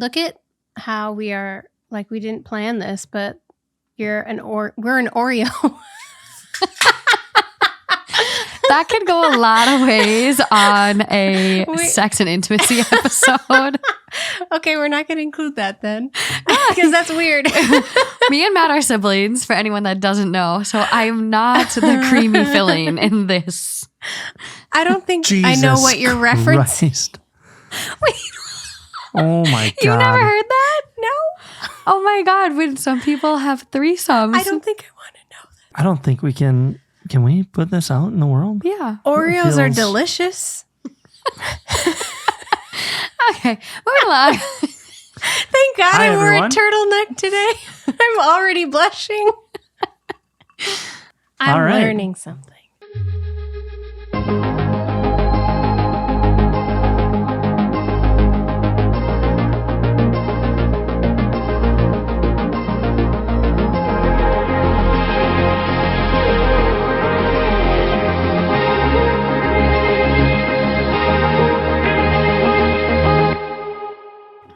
Look at how we are, like, we didn't plan this, but we're an Oreo. That could go a lot of ways on a sex and intimacy episode. Okay, we're not going to include that then, because that's weird. Me and Matt are siblings, for anyone that doesn't know. So I am not the creamy filling in this. I don't think Jesus I know what you're referencing. Christ. Wait. Oh my God. You never heard that? No. Oh my God. When some people have threesomes. I don't think I want to know that. I don't think we can we put this out in the world? Yeah. Oreos are delicious. Okay. Moving along. Thank God Hi, I wore everyone. a turtleneck today. I'm already blushing. I'm All right. learning something.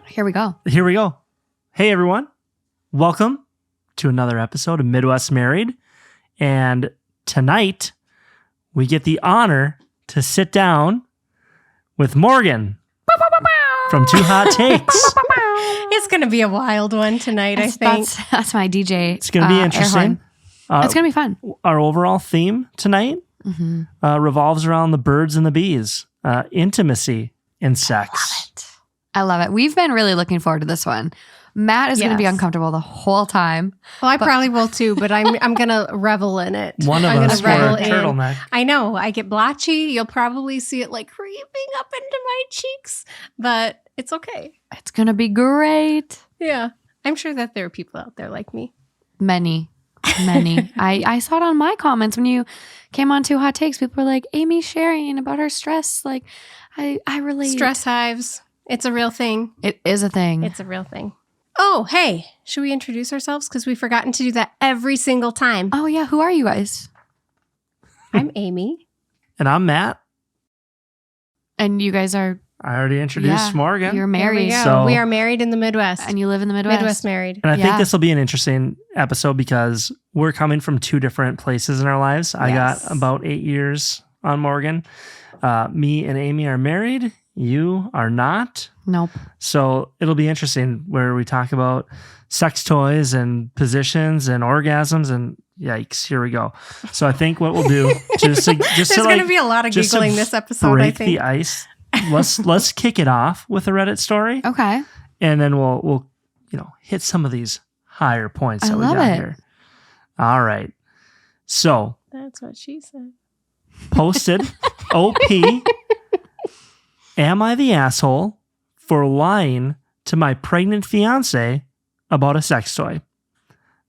Here we go. Here we go. Hey, everyone. Welcome to another episode of Midwest Married. And tonight, we get the honor to sit down with Morgan from Two Hot Takes. It's going to be a wild one tonight, I think. That's my DJ. It's going to be interesting. It's going to be fun. Our overall theme tonight revolves around the birds and the bees, intimacy and sex. I love it. We've been really looking forward to this one. Matt is going to be Yes. uncomfortable the whole time. Well, I probably will too, but I'm going to revel in it. One of I'm us gonna wore a revel in. turtleneck. I know. I get blotchy. You'll probably see it like creeping up into my cheeks, but it's okay. It's going to be great. Yeah. I'm sure that there are people out there like me. Many. I saw it on my comments when you came on Two Hot Takes. People were like, Amy's sharing about her stress. Like, I relate. Stress hives. It's a real thing. It is a thing. It's a real thing. Oh, hey, should we introduce ourselves? Because we've forgotten to do that every single time. Oh, yeah. Who are you guys? I'm Amy. And I'm Matt. And you guys are, I already introduced Morgan. you're There we married. go. So- we are married in the Midwest. And you live in the Midwest. Midwest married. And I think Yeah. this will be an interesting episode because we're coming from two different places in our lives. I Yes. got about 8 years on Morgan. Me and Amy are married. You are not. Nope. So it'll be interesting where we talk about sex toys and positions and orgasms and yikes, here we go. So I think what we'll do just There's to going to be a lot of just to giggling this episode, I break think. the ice. Let's kick it off with a Reddit story. Okay. And then we'll hit some of these higher points I that we love got it. here. All right. So That's what she said. posted OP. Am I the asshole for lying to my pregnant fiance about a sex toy?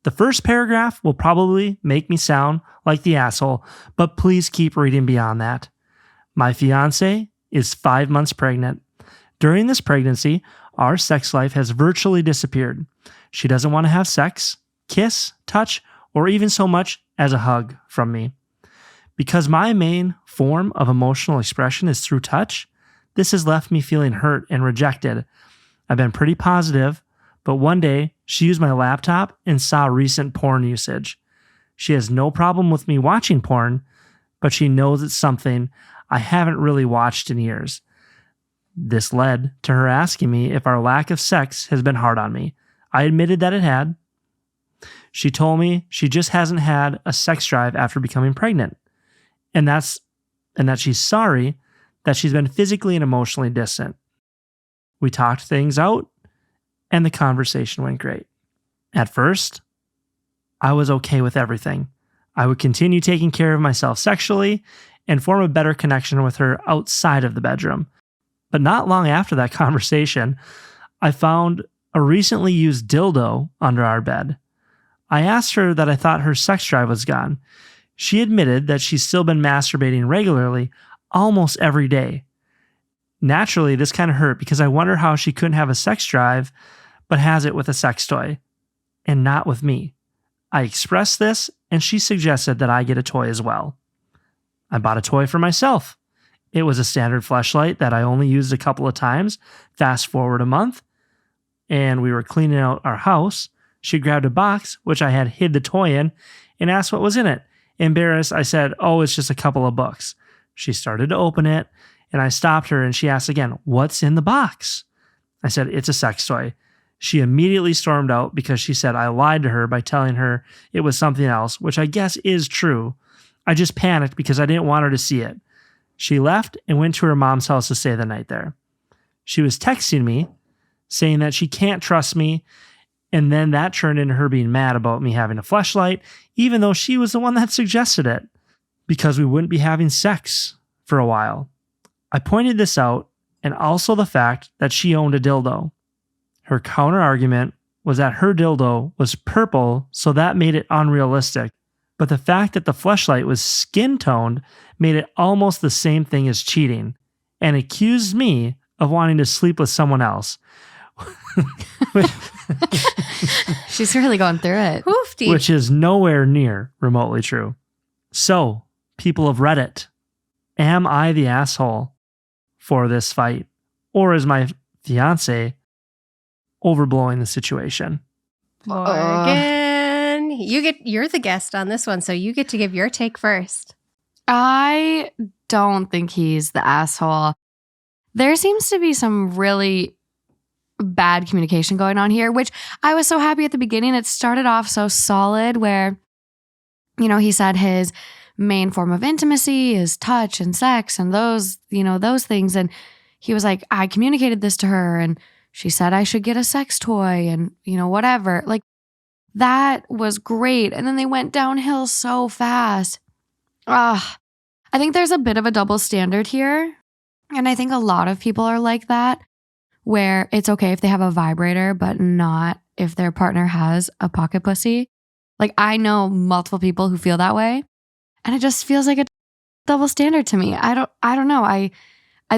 The first paragraph will probably make me sound like the asshole, but please keep reading beyond that. My fiance is 5 months pregnant. During this pregnancy, our sex life has virtually disappeared. She doesn't want to have sex, kiss, touch, or even so much as a hug from me. Because my main form of emotional expression is through touch, this has left me feeling hurt and rejected. I've been pretty positive, but one day she used my laptop and saw recent porn usage. She has no problem with me watching porn, but she knows it's something I haven't really watched in years. This led to her asking me if our lack of sex has been hard on me. I admitted that it had. She told me she just hasn't had a sex drive after becoming pregnant, and that she's sorry that she's been physically and emotionally distant. We talked things out, and the conversation went great. At first, I was okay with everything. I would continue taking care of myself sexually and form a better connection with her outside of the bedroom. But not long after that conversation, I found a recently used dildo under our bed. I asked her that I thought her sex drive was gone. She admitted that she's still been masturbating regularly, almost every day. Naturally, this kind of hurt because I wonder how she couldn't have a sex drive, but has it with a sex toy, and not with me. I expressed this, and she suggested that I get a toy as well. I bought a toy for myself. It was a standard fleshlight that I only used a couple of times. Fast forward a month, and we were cleaning out our house, she grabbed a box, which I had hid the toy in, and asked what was in it. Embarrassed, I said, "Oh, it's just a couple of books." She started to open it, and I stopped her, and she asked again, "What's in the box?" I said, "It's a sex toy." She immediately stormed out because she said I lied to her by telling her it was something else, which I guess is true. I just panicked because I didn't want her to see it. She left and went to her mom's house to stay the night there. She was texting me, saying that she can't trust me, and then that turned into her being mad about me having a fleshlight, even though she was the one that suggested it, because we wouldn't be having sex for a while. I pointed this out, and also the fact that she owned a dildo. Her counter argument was that her dildo was purple, so that made it unrealistic. But the fact that the fleshlight was skin toned made it almost the same thing as cheating, and accused me of wanting to sleep with someone else. She's really going through it. Oofty. Which is nowhere near remotely true. So, people of Reddit, am I the asshole for this fight? Or is my fiance overblowing the situation? Morgan, you're the guest on this one, so you get to give your take first. I don't think he's the asshole. There seems to be some really bad communication going on here, which I was so happy at the beginning. It started off so solid where, he said his main form of intimacy is touch and sex and those things. And he was like, I communicated this to her and she said I should get a sex toy and, whatever. Like, that was great. And then they went downhill so fast. I think there's a bit of a double standard here. And I think a lot of people are like that, where it's okay if they have a vibrator, but not if their partner has a pocket pussy. Like, I know multiple people who feel that way. And it just feels like a double standard to me. I don't know. I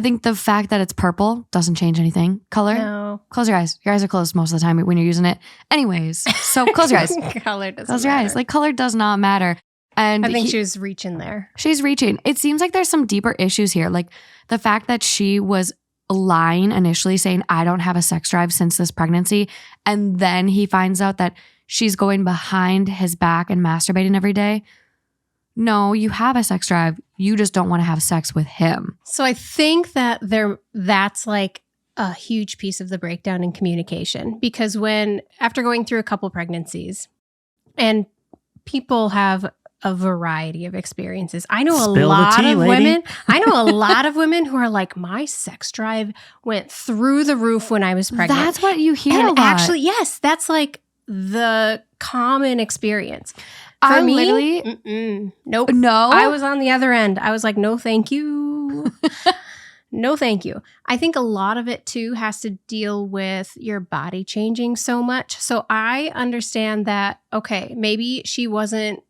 think the fact that it's purple doesn't change anything. Color? No. Close your eyes. Your eyes are closed most of the time when you're using it. Anyways, so close your eyes. Color doesn't Close your eyes. matter. Like, color does not matter. And I think she was reaching there. she's reaching. It seems like there's some deeper issues here. Like the fact that she was lying initially, saying, I don't have a sex drive since this pregnancy. And then he finds out that she's going behind his back and masturbating every day. No, you have a sex drive. You just don't want to have sex with him. So I think that that's like a huge piece of the breakdown in communication, because after going through a couple pregnancies, and people have a variety of experiences. I know Spill the a lot tea, of lady. women. I know a lot of women who are like, my sex drive went through the roof when I was pregnant. That's what you hear a and lot. actually, yes, that's like the common experience. For I me, literally, nope. no. I was on the other end. I was like, no, thank you. No, thank you. I think a lot of it too has to deal with your body changing so much. So I understand that, okay, maybe she wasn't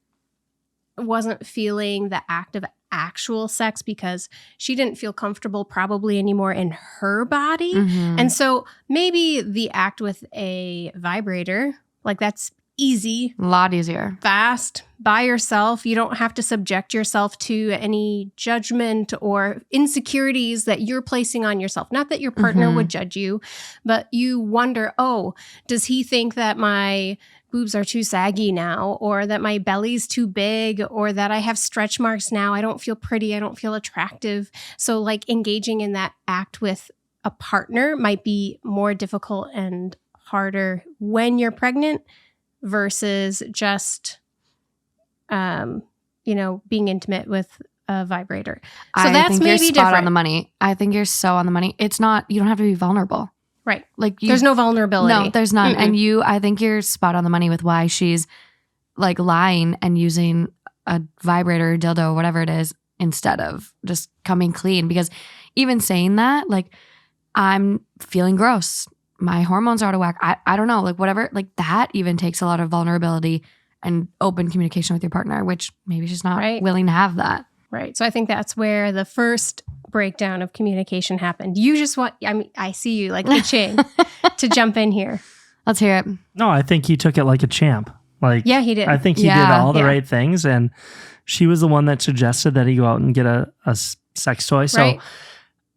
feeling the act of actual sex because she didn't feel comfortable probably anymore in her body. Mhm. And so maybe the act with a vibrator, like that's easy, A lot easier. fast, by yourself. You don't have to subject yourself to any judgment or insecurities that you're placing on yourself. Not that your partner Mhm. would judge you, but you wonder, oh, does he think that my boobs are too saggy now, or that my belly's too big, or that I have stretch marks now? I don't feel pretty. I don't feel attractive. So like engaging in that act with a partner might be more difficult and harder when you're pregnant versus just, being intimate with a vibrator. So I that's think maybe you're spot different. on the money. I think you're so on the money. It's not, you don't have to be vulnerable. Right. Like There's no vulnerability. No, there's none. Mm-mm. And I think you're spot on the money with why she's like lying and using a vibrator, dildo, whatever it is, instead of just coming clean. Because even saying that, like, I'm feeling gross. My hormones are out of whack. I don't know, like whatever, like that even takes a lot of vulnerability and open communication with your partner, which maybe she's not Right. willing to have that. Right. So I think that's where the first breakdown of communication happened. You just want, I see you like itching to jump in here. Let's hear it. No, I think he took it like a champ. Like, Yeah, he did. I think he did Yeah. all the Yeah. right things, and she was the one that suggested that he go out and get a sex toy. So Right.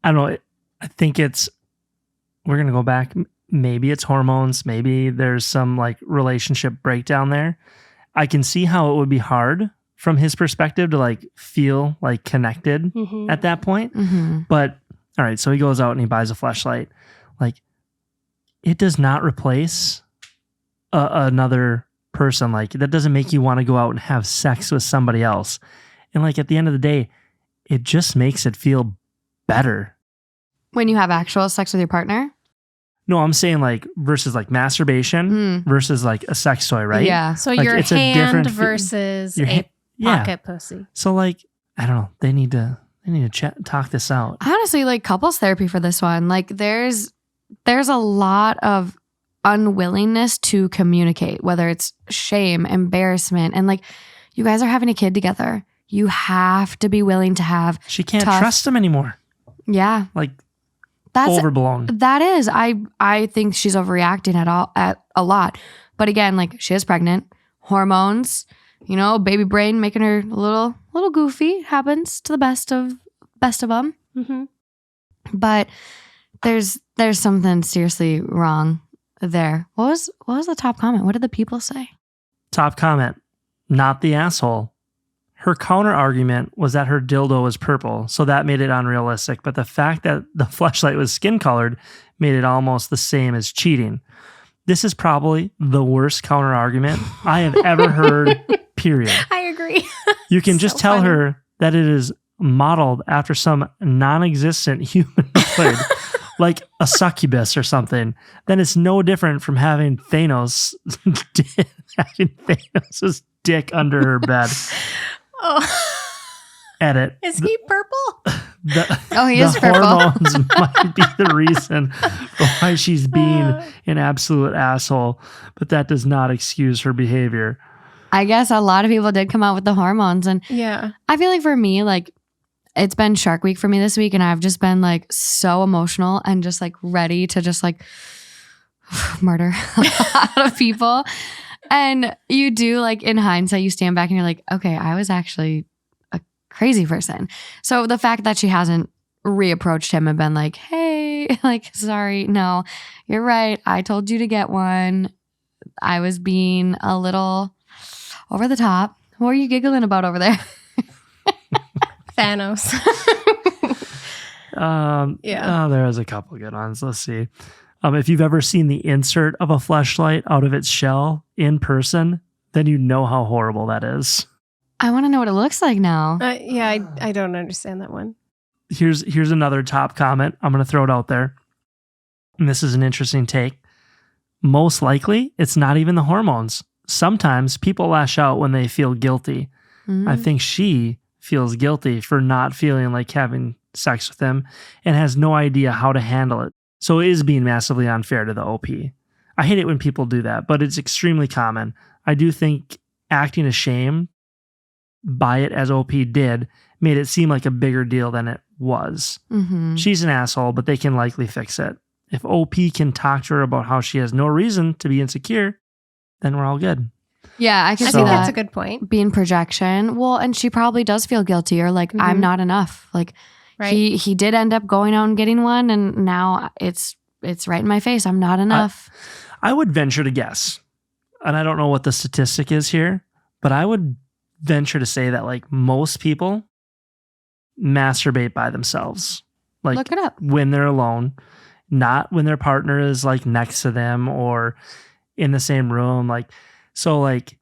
I don't know. I think we're going to go back. maybe it's hormones, maybe there's some like relationship breakdown there. I can see how it would be hard from his perspective to like feel like connected at that point. But all right, so he goes out and he buys a fleshlight. Like, it does not replace another person. Like, that doesn't make you want to go out and have sex with somebody else. And like, at the end of the day, it just makes it feel better. When you have actual sex with your partner? No, I'm saying like versus like masturbation versus like a sex toy, right? Yeah. So Like, your it's a hand different versus your a yeah. pocket pussy. So like, I don't know. They need to talk this out. Honestly, like couples therapy for this one. Like there's a lot of unwillingness to communicate, whether it's shame, embarrassment, and like you guys are having a kid together. You have to be willing to have She can't tough- trust him anymore. Yeah. Like, That's overblown. That is. I think she's overreacting at a lot. But again, like she is pregnant, hormones, you know, baby brain making her a little goofy. Happens to the best of them. But there's something seriously wrong there. What was the top comment? What did the people say? Top comment, not the asshole. Her counter argument was that her dildo was purple, so that made it unrealistic. But the fact that the fleshlight was skin colored made it almost the same as cheating. This is probably the worst counter argument I have ever heard, period. I agree. You can just tell funny. her that it is modeled after some non-existent humanoid, like a succubus or something. Then it's no different from having Thanos' dick under her bed. Oh, Edit. is he purple? He is purple. Hormones might be the reason for why she's being an absolute asshole, but that does not excuse her behavior. I guess a lot of people did come out with the hormones. And Yeah. I feel like for me, like it's been Shark Week for me this week. And I've just been like so emotional and just like ready to just like murder a lot of people. And you do like in hindsight, you stand back and you're like, okay, I was actually a crazy person. So the fact that she hasn't reapproached him and been like, hey, like, sorry, no, you're right. I told you to get one. I was being a little over the top. What are you giggling about over there? Thanos. Yeah. Oh, there was a couple good ones. Let's see. If you've ever seen the insert of a fleshlight out of its shell in person, then you know how horrible that is. I want to know what it looks like now. Yeah, I don't understand that one. Here's another top comment. I'm going to throw it out there. And this is an interesting take. Most likely, it's not even the hormones. Sometimes people lash out when they feel guilty. I think she feels guilty for not feeling like having sex with him and has no idea how to handle it. So it is being massively unfair to the OP. I hate it when people do that, but it's extremely common. I do think acting ashamed by it, as OP did, made it seem like a bigger deal than it was. She's an asshole, but they can likely fix it. If OP can talk to her about how she has no reason to be insecure, then we're all good. Yeah, I can I see think that that's a good point. being projection. Well, and she probably does feel guilty or like I'm not enough. Like Right. he did end up going out and getting one, and now it's right in my face. I'm not enough. I would venture to guess, and I don't know what the statistic is here, but I would venture to say that like most people masturbate by themselves. Like Look it up. when they're alone, not when their partner is like next to them or in the same room. Like, so like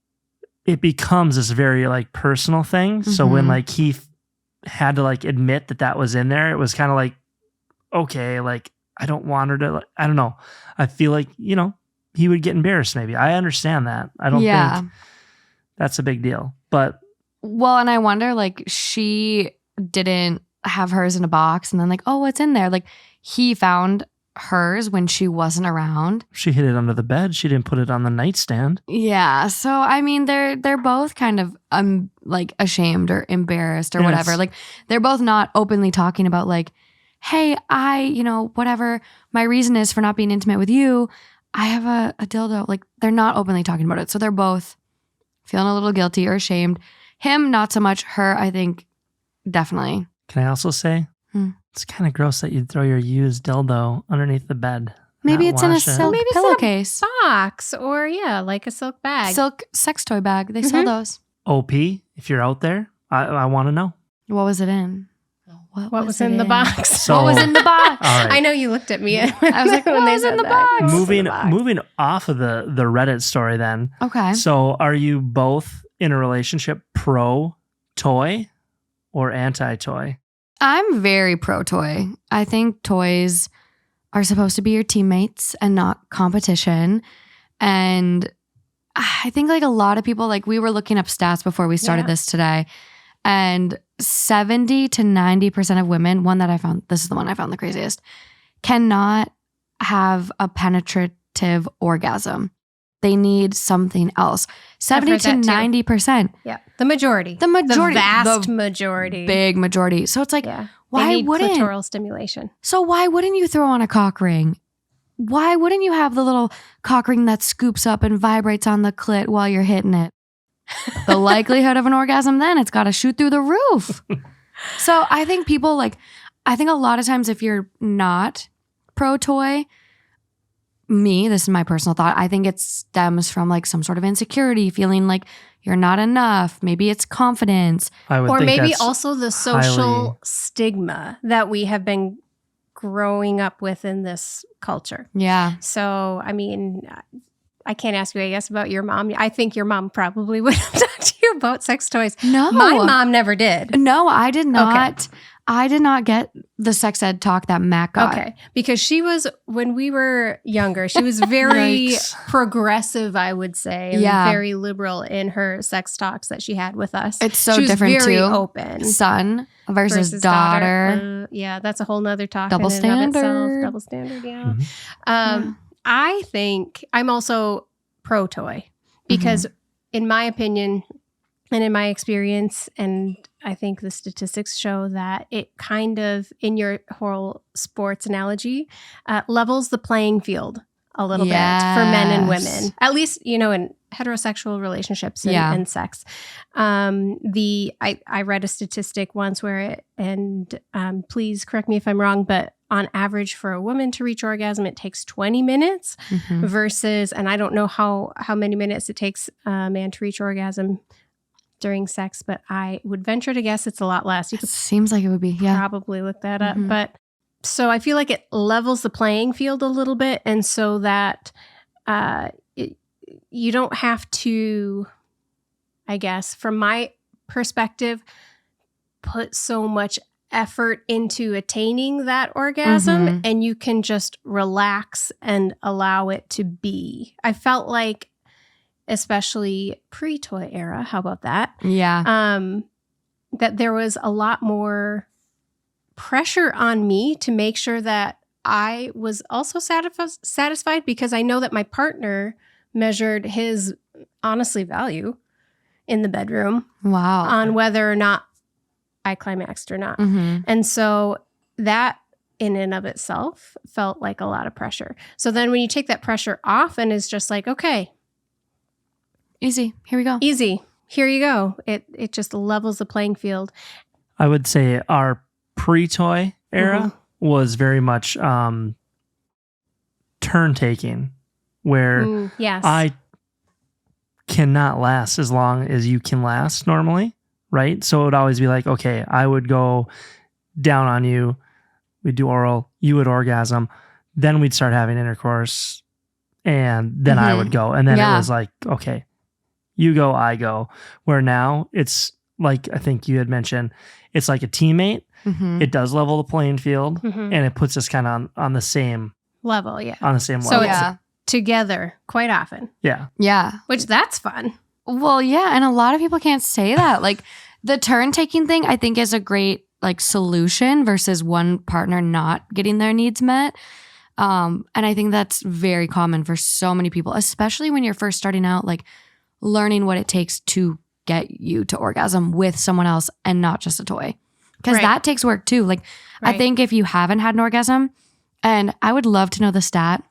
it becomes this very like personal thing. So when like he had to like admit that was in there, it was kind of like, okay, like I don't want her to, like, I don't know. I feel like, you know, he would get embarrassed maybe. I understand that. I don't think that's a big deal. But well, and I wonder like she didn't have hers in a box and then like, oh, what's in there? Like he found hers when she wasn't around. she hid it under the bed. She didn't put it on the nightstand. Yeah. So I mean they're both kind of like ashamed or embarrassed or Yes. whatever. Like they're both not openly talking about like, hey, whatever my reason is for not being intimate with you, I have a dildo. Like they're not openly talking about it. So they're both feeling a little guilty or ashamed. Him, not so much. Her, I think, definitely. Can I also say, it's kind of gross that you'd throw your used dildo underneath the bed. Maybe not it's in a wash it. silk Maybe it's in a pillowcase. box or like a silk bag. Silk sex toy bag. They sell those. OP, if you're out there, I want to know. What was it in? What was in the box? So, What was in the box? all right. I know you looked at me. I was like, what was in the box? Moving off of the Reddit story then. Okay. So are you both in a relationship pro toy or anti toy? I'm very pro toy. I think toys are supposed to be your teammates and not competition. And I think like a lot of people, like we were looking up stats before we started this today, and 70 to 90% of women, this is the one I found the craziest, cannot have a penetrative orgasm. They need something else. 70 to 90%. Yeah. The majority. The majority. The vast The majority. Big majority. So it's like, why they need wouldn't clitoral stimulation? So why wouldn't you throw on a cock ring? Why wouldn't you have the little cock ring that scoops up and vibrates on the clit while you're hitting it? The likelihood of an orgasm then, it's got to shoot through the roof. So I think I think a lot of times if you're not pro toy, this is my personal thought, I think it stems from like some sort of insecurity, feeling like you're not enough. Maybe it's confidence. Or maybe also the social stigma that we have been growing up with in this culture. Yeah. So, I mean, I can't ask you, I guess, about your mom. I think your mom probably would have talked to you about sex toys. No. My mom never did. No, I did not. Okay. I did not get the sex ed talk that Matt got. Okay. Because she was, when we were younger, she was very progressive, I would say. And very liberal in her sex talks that she had with us. It's so she was different very too. open. Son versus daughter. That's a whole nother talk. Double in and of standard. itself. Double standard, yeah. I think I'm also pro toy because in my opinion and in my experience, and I think the statistics show that it kind of, in your whole sports analogy, levels the playing field a little bit for men and women, at least, in heterosexual relationships and sex. I read a statistic once where please correct me if I'm wrong, but on average for a woman to reach orgasm, it takes 20 minutes versus, and I don't know how many minutes it takes a man to reach orgasm during sex, but I would venture to guess it's a lot less. You could seems like it would be, probably look that up. But so I feel like it levels the playing field a little bit. And so that you don't have to, I guess, from my perspective, put so much effort into attaining that orgasm and you can just relax and allow it to be. I felt like, especially pre-toy era, how about that? Yeah. That there was a lot more pressure on me to make sure that I was also satisfied because I know that my partner measured his, honestly, value in the bedroom on whether or not I climaxed or not. And so that in and of itself felt like a lot of pressure. So then when you take that pressure off and it's just like, okay, easy, here we go. Easy, here you go. It just levels the playing field. I would say our pre-toy era was very much turn taking, where I cannot last as long as you can last normally, right? So it would always be like, okay, I would go down on you, we'd do oral, you would orgasm, then we'd start having intercourse, and then I would go. And then it was like, okay, you go, I go. Where now it's like, I think you had mentioned, it's like a teammate. It does level the playing field and it puts us kind of on the same level. On the same so level. It's together quite often. Yeah. Which that's fun. Well, yeah. And a lot of people can't say that. Like the turn taking thing, I think is a great like solution versus one partner not getting their needs met. And I think that's very common for so many people, especially when you're first starting out, like learning what it takes to get you to orgasm with someone else and not just a toy. Because that takes work too. Like I think if you haven't had an orgasm, and I would love to know the stat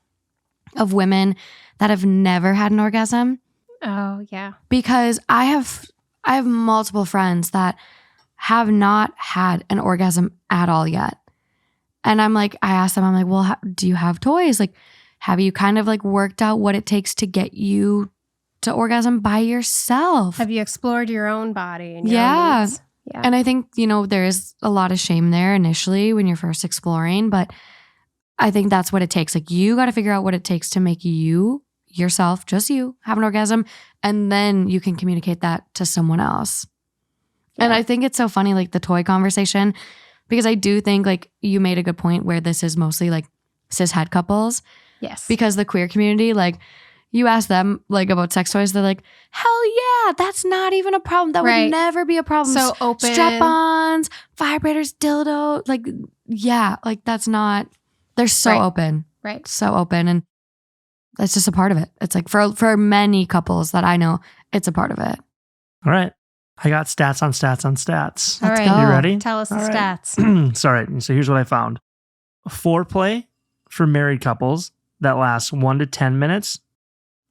of women that have never had an orgasm. Oh, yeah. Because I have multiple friends that have not had an orgasm at all yet. And I'm like, I asked them, I'm like, well, do you have toys? Like, Have you kind of like worked out what it takes to get you to orgasm by yourself? Have you explored your own body and your Yeah. own needs? Yeah. And I think, there is a lot of shame there initially when you're first exploring, but I think that's what it takes. Like you got to figure out what it takes to make yourself, just you, have an orgasm, and then you can communicate that to someone else. Yeah. And I think it's so funny, like the toy conversation, because I do think like you made a good point where this is mostly like cis-het couples. Yes. Because the queer community, like you ask them like about sex toys, they're like, hell yeah, that's not even a problem. That would never be a problem. So open. Strap-ons, vibrators, dildo. Like, yeah, like that's not, they're so open. Right. So open. And that's just a part of it. It's like for many couples that I know, it's a part of it. All right. I got stats on stats on stats. All right. go. You ready? Tell us the All right. stats. Sorry. So here's what I found. Foreplay for married couples that lasts 1 to 10 minutes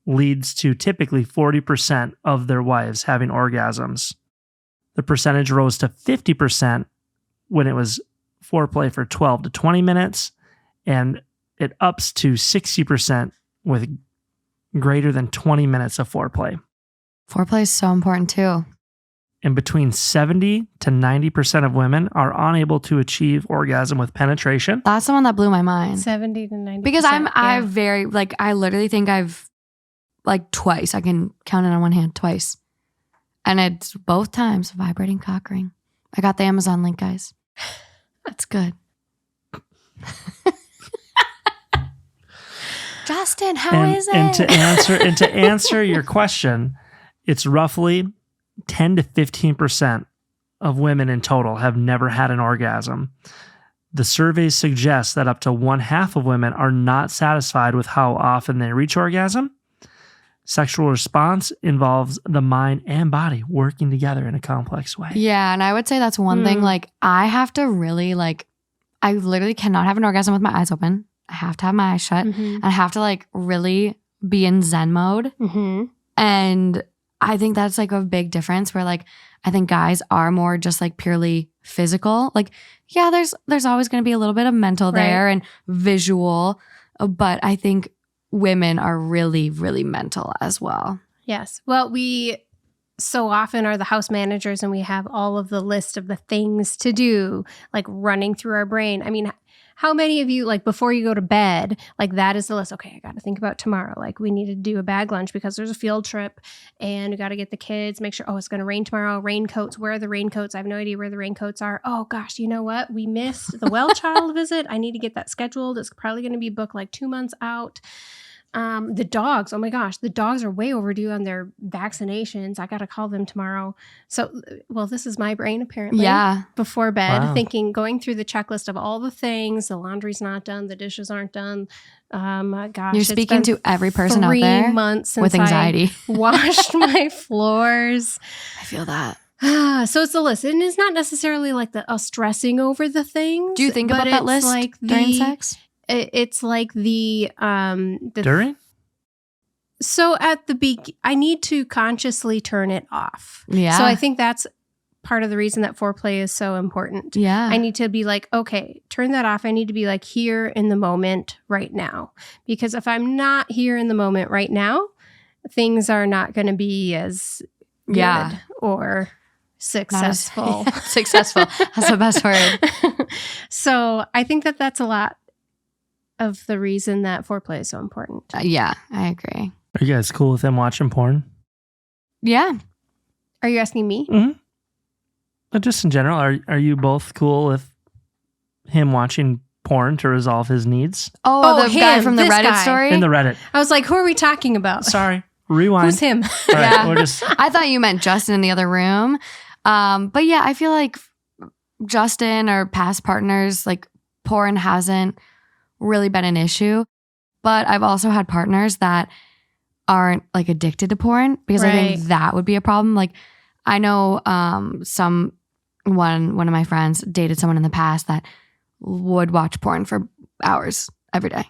leads to typically 40% of their wives having orgasms. The percentage rose to 50% when it was foreplay for 12 to 20 minutes, and it ups to 60% with greater than 20 minutes of foreplay. Foreplay is so important too. And between 70 to 90% of women are unable to achieve orgasm with penetration. That's the one that blew my mind. 70 to 90%. Because I very, like, I literally think I've, like, twice. I can count it on one hand, twice. And it's both times vibrating cock ring. I got the Amazon link, guys. That's good. Justin, how is it? And to answer your question, it's roughly 10 to 15% of women in total have never had an orgasm. The surveys suggest that up to 1/2 of women are not satisfied with how often they reach orgasm. Sexual response involves the mind and body working together in a complex way. Yeah, and I would say that's one thing. Like, I have to really, like, I literally cannot have an orgasm with my eyes open. I have to have my eyes shut. Mm-hmm. I have to, like, really be in Zen mode. Mm-hmm. And I think that's, like, a big difference where, like, I think guys are more just, like, purely physical. Like, yeah, there's always going to be a little bit of mental there and visual. But I think women are really, really mental as well. Yes. Well, we so often are the house managers and we have all of the list of the things to do, like running through our brain. I mean, how many of you, like before you go to bed, like that is the list. Okay, I got to think about tomorrow. Like we need to do a bag lunch because there's a field trip and we got to get the kids, make sure, oh, it's going to rain tomorrow. Raincoats. Where are the raincoats? I have no idea where the raincoats are. Oh gosh, you know what? We missed the well child visit. I need to get that scheduled. It's probably going to be booked like 2 months out. The dogs, oh my gosh, the dogs are way overdue on their vaccinations. I got to call them tomorrow. So, well, this is my brain apparently. Yeah. Before bed, Wow. going through the checklist of all the things. The laundry's not done. The dishes aren't done. Gosh, You're speaking to every person out there 3 months since with anxiety. I washed my floors. I feel that. So it's a list. And it's not necessarily like stressing over the things. Do you think but about that it's list like during sex? It's like the During? So at the I need to consciously turn it off. Yeah. So I think that's part of the reason that foreplay is so important. Yeah. I need to be like, okay, turn that off. I need to be like here in the moment right now. Because if I'm not here in the moment right now, things are not going to be as good or successful. Successful. That's the best word. So I think that that's a lot of the reason that foreplay is so important. Yeah, I agree. Are you guys cool with them watching porn? Yeah. Are you asking me? Mm-hmm. But just in general, are you both cool with him watching porn to resolve his needs? Oh, the guy him, from the this Reddit guy. story? In the Reddit. I was like, who are we talking about? Sorry. Rewind. Who's him? All right, Yeah. we're just I thought you meant Justin in the other room. But yeah, I feel like Justin or past partners, like porn hasn't really been an issue. But I've also had partners that aren't like addicted to porn because I think that would be a problem. Like I know one of my friends dated someone in the past that would watch porn for hours every day.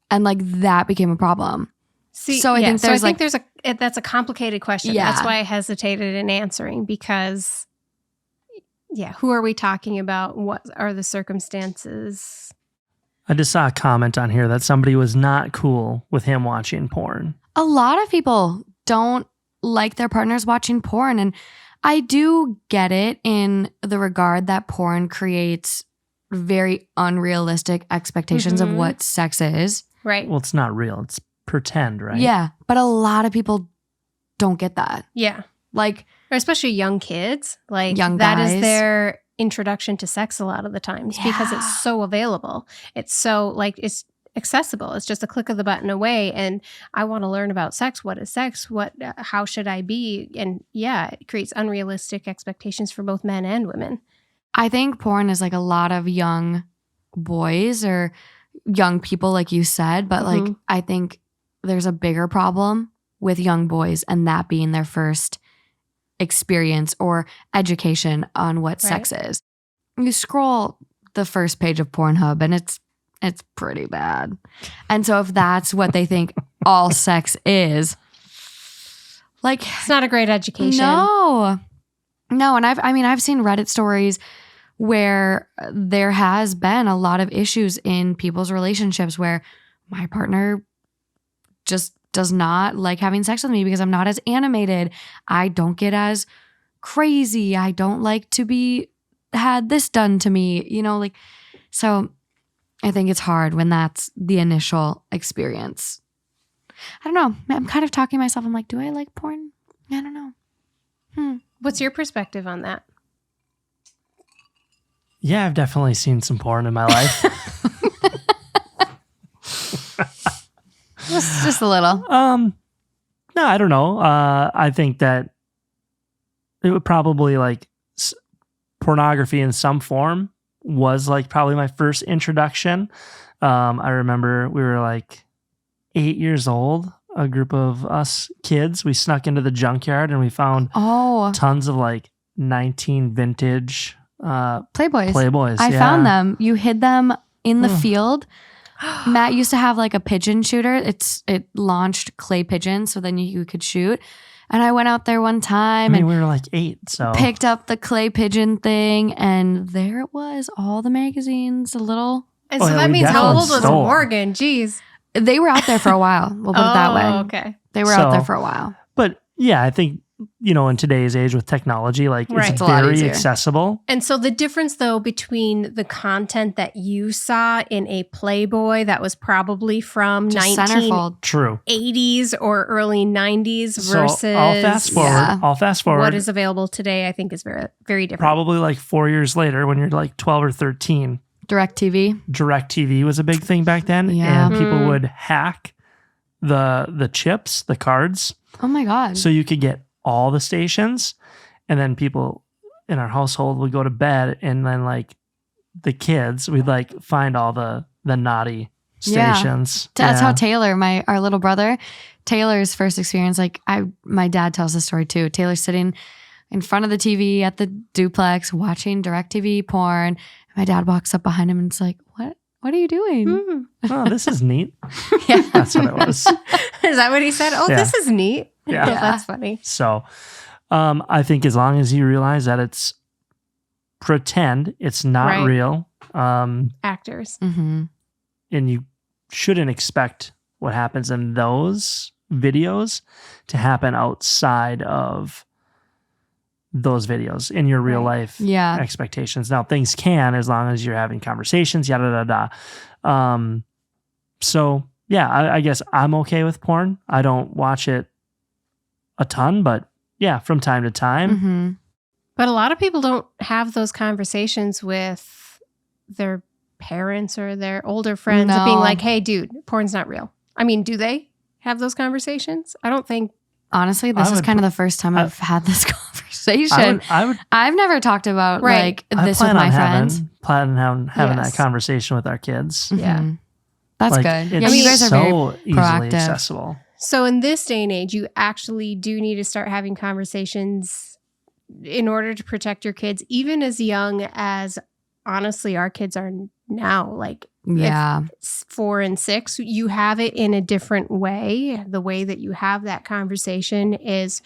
And like that became a problem. See, So I think there's that's a complicated question. Yeah. That's why I hesitated in answering because, who are we talking about? What are the circumstances? I just saw a comment on here that somebody was not cool with him watching porn. A lot of people don't like their partners watching porn. And I do get it in the regard that porn creates very unrealistic expectations of what sex is. Right. Well, it's not real. It's pretend, right? Yeah. But a lot of people don't get that. Yeah. Like, Or especially young kids. Like Young that is guys. their introduction to sex a lot of the times because Yeah. it's so available. It's so like it's accessible. It's just a click of the button away. And I want to learn about sex. What is sex? How should I be? And yeah, it creates unrealistic expectations for both men and women. I think porn is like a lot of young boys or young people, like you said. But like, I think there's a bigger problem with young boys and that being their first experience or education on what sex is. You scroll the first page of Pornhub and it's pretty bad. And so if that's what they think all sex is, like, It's not a great education. no. And I've seen Reddit stories where there has been a lot of issues in people's relationships where my partner just does not like having sex with me because I'm not as animated. I don't get as crazy. I don't like to be had this done to me, like, so I think it's hard when that's the initial experience. I don't know. I'm kind of talking to myself. I'm like, do I like porn? I don't know. What's your perspective on that? Yeah, I've definitely seen some porn in my life. Just a little. No, I don't know. I think that it would probably like pornography in some form was like probably my first introduction. I remember we were like 8 years old, a group of us kids. We snuck into the junkyard and we found tons of like 19 vintage Playboys. I found them. You hid them in the field. Matt used to have like a pigeon shooter. It launched clay pigeons so then you could shoot. And I went out there one time we were like 8, so picked up the clay pigeon thing and there it was, all the magazines, a little. And so that means how definitely old was stole. Morgan? Jeez. They were out there for a while. We'll put it that way. Okay. They were out there for a while. But yeah, I think, in today's age with technology, like Right. it's It's a lot very easier. accessible. And so the difference, though, between the content that you saw in a Playboy that was probably from Just centerfold. 1980s True. or early 90s versus So I'll fast forward. Yeah. I'll fast forward. what is available today, I think is very, very different. Probably like 4 years later when you're like 12 or 13. DirecTV. DirecTV was a big thing back then. Yeah. And people would hack the chips, the cards, Oh my God. so you could get all the stations. And then people in our household would go to bed and then like the kids, we'd like find all the naughty Yeah. stations. That's Yeah. how Taylor, our little brother, Taylor's first experience, like my dad tells the story too. Taylor's sitting in front of the TV at the duplex watching DirecTV porn. My dad walks up behind him and it's like, what are you doing? Oh, this is neat. Yeah. That's what it was. Is that what he said? Oh, Yeah. this is neat. Yeah. That's funny. So I think as long as you realize that it's pretend, it's not Right. real, Actors. Mm-hmm. and you shouldn't expect what happens in those videos to happen outside of those videos in your real Right. life Yeah. expectations. Now things can, as long as you're having conversations, yada, yada, yada. So yeah, I guess I'm okay with porn. I don't watch it a ton, but yeah, from time to time. Mm-hmm. But a lot of people don't have those conversations with their parents or their older friends of being No. like, hey, dude, porn's not real. I mean, do they have those conversations? I don't think. Honestly, this I is would- kind of the first time I've had this conversation. I would I've never talked about Right. like this with plan my on friends. Plan on having Yes. that conversation with our kids. Yeah. Mhm. That's Like, good. It's Yeah, you guys are so very easily proactive. accessible. So in this day and age, you actually do need to start having conversations in order to protect your kids, even as young as honestly our kids are now. Like Yeah. 4 and 6, you have it in a different way. The way that you have that conversation is,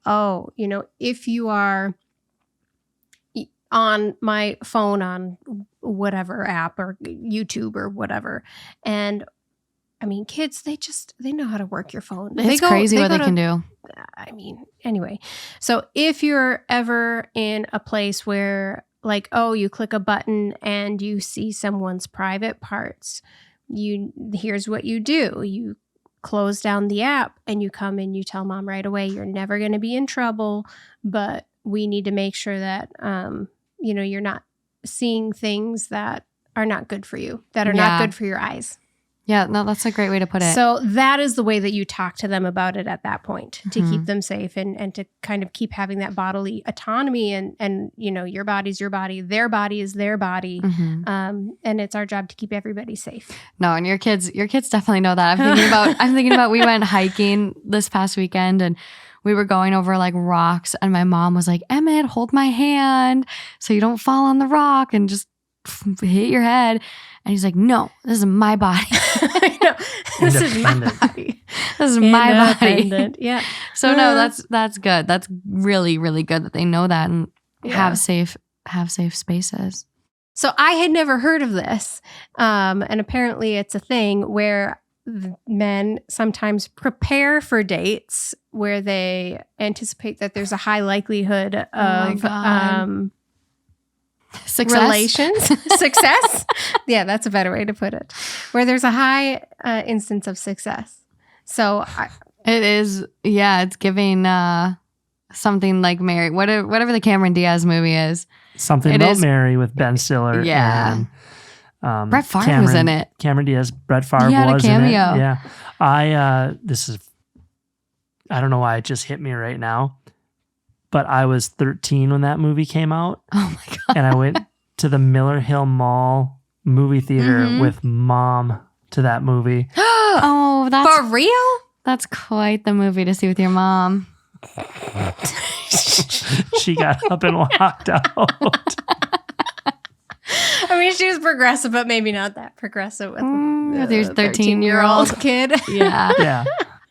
if you are on my phone on whatever app or YouTube or whatever. And I mean, kids, they know how to work your phone. It's crazy what they can do. I mean, anyway. So if you're ever in a place where like, oh, you click a button and you see someone's private parts, here's what you do. You close down the app and you come and you tell mom right away, you're never going to be in trouble, but we need to make sure that, you're not seeing things that are not good for you, that are not good for your eyes. Yeah, no, that's a great way to put it. So that is the way that you talk to them about it at that point, to keep them safe and to kind of keep having that bodily autonomy and your body's your body, their body is their body. And it's our job to keep everybody safe. No, and your kids definitely know that. I'm thinking about we went hiking this past weekend and we were going over like rocks and my mom was like, Emmett, hold my hand so you don't fall on the rock and just hit your head. And he's like, no, this is my body. I know. This is my body. This is my body. Yeah. So no, that's good. That's really, really good that they know that and have safe spaces. So I had never heard of this. And apparently it's a thing where men sometimes prepare for dates where they anticipate that there's a high likelihood of success. Relations. Success. Yeah, that's a better way to put it. Where there's a high instance of success. So it is, it's giving something like Mary, whatever the Cameron Diaz movie is. Something About Mary with Ben Stiller. Yeah. And, Brett Favre was in it. Cameron Diaz, Brett Favre was in it. Yeah. I don't know why it just hit me right now, but I was 13 when that movie came out. Oh my God. And I went to the Miller Hill Mall movie theater with mom to that movie. Oh, that's for real? That's quite the movie to see with your mom. She got up and walked out. I mean, she was progressive, but maybe not that progressive with your 13-year-old kid. Yeah. Yeah.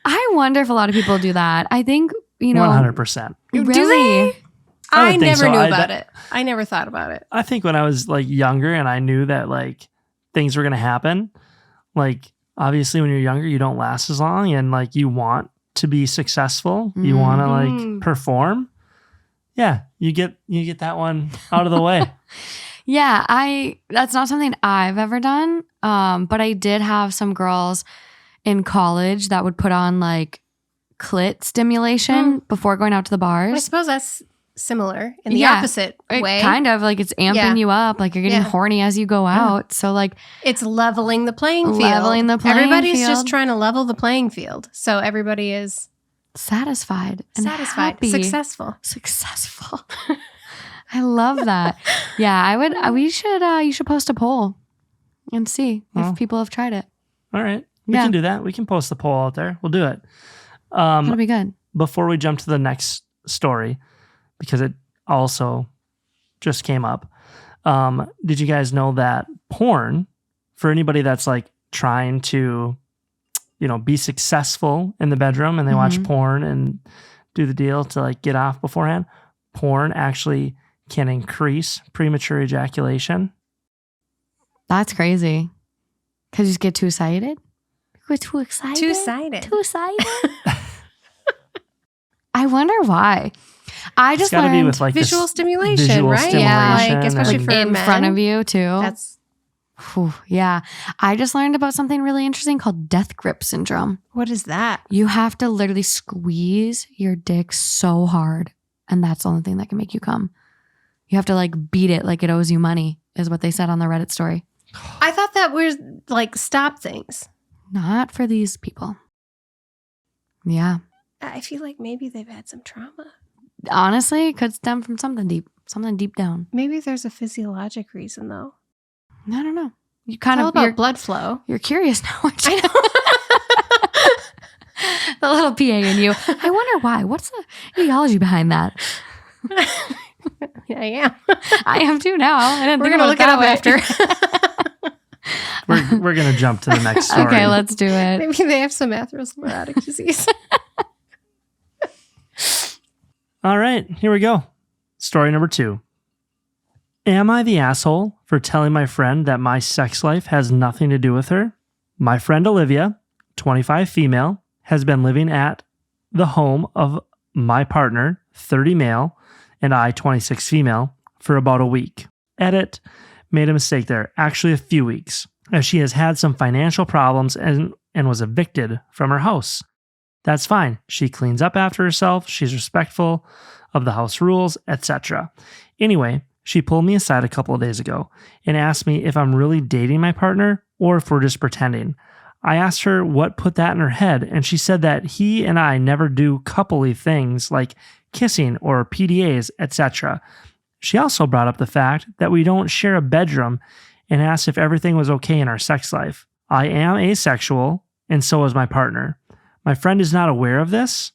I wonder if a lot of people do that. I think, 100%. Really? Do they? I never knew about it. I never thought about it. I think when I was like younger and I knew that like things were going to happen, like obviously when you're younger, you don't last as long and like you want to be successful. You want to like perform. Yeah. You get that one out of the way. Yeah. That's not something I've ever done. But I did have some girls in college that would put on like clit stimulation before going out to the bars. I suppose that's similar in the opposite way. Kind of like it's amping you up, like you're getting horny as you go out. So like it's leveling the playing field. Everybody's just trying to level the playing field. So everybody is satisfied and happy. Successful. I love that. Yeah, you should post a poll and see if people have tried it. All right. We can do that. We can post the poll out there. We'll do it. That'll be good. Before we jump to the next story, because it also just came up, did you guys know that porn, for anybody that's like trying to, be successful in the bedroom and they watch porn and do the deal to like get off beforehand, porn actually can increase premature ejaculation? That's crazy. Because you just get too excited? We're too excited? Two-sided. I wonder why. I just learned be with like visual stimulation, visual right? Stimulation, like especially for in men. front of you too. That's yeah. I just learned about something really interesting called death grip syndrome. What is that? You have to literally squeeze your dick so hard, and that's the only thing that can make you come. You have to like beat it like it owes you money, is what they said on the Reddit story. I thought that was like stop things. Not for these people. Yeah. I feel like maybe they've had some trauma. Honestly, it could stem from something deep down. Maybe there's a physiologic reason though. I don't know. You it's all about blood flow. You're curious now, aren't you? I know. The little PA in you. I wonder why. What's the ideology behind that? Yeah, I am. I am too now. We're going to look it up after. We're going to jump to the next story. Okay, let's do it. Maybe they have some atherosclerotic disease. All right, here we go. Story number 2. Am I the asshole for telling my friend that my sex life has nothing to do with her? My friend Olivia, 25 female, has been living at the home of my partner, 30 male, and I, 26 female, for about a week. Edit, made a mistake there, actually a few weeks, as she has had some financial problems and was evicted from her house. That's fine. She cleans up after herself, she's respectful of the house rules, etc. Anyway, she pulled me aside a couple of days ago and asked me if I'm really dating my partner or if we're just pretending. I asked her what put that in her head, and she said that he and I never do coupley things like kissing or PDAs, etc. She also brought up the fact that we don't share a bedroom and asked if everything was okay in our sex life. I am asexual, and so is my partner. My friend is not aware of this,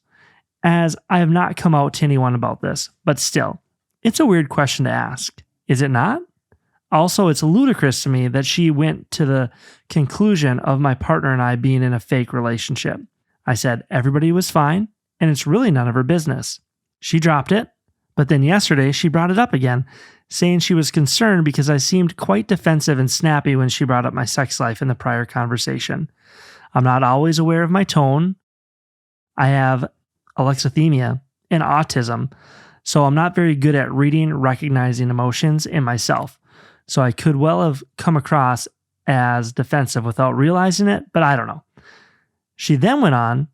as I have not come out to anyone about this, but still, it's a weird question to ask. Is it not? Also, it's ludicrous to me that she went to the conclusion of my partner and I being in a fake relationship. I said everybody was fine, and it's really none of her business. She dropped it, but then yesterday she brought it up again, saying she was concerned because I seemed quite defensive and snappy when she brought up my sex life in the prior conversation. I'm not always aware of my tone. I have alexithymia and autism, so I'm not very good at reading, recognizing emotions in myself. So I could well have come across as defensive without realizing it, but I don't know. She then went on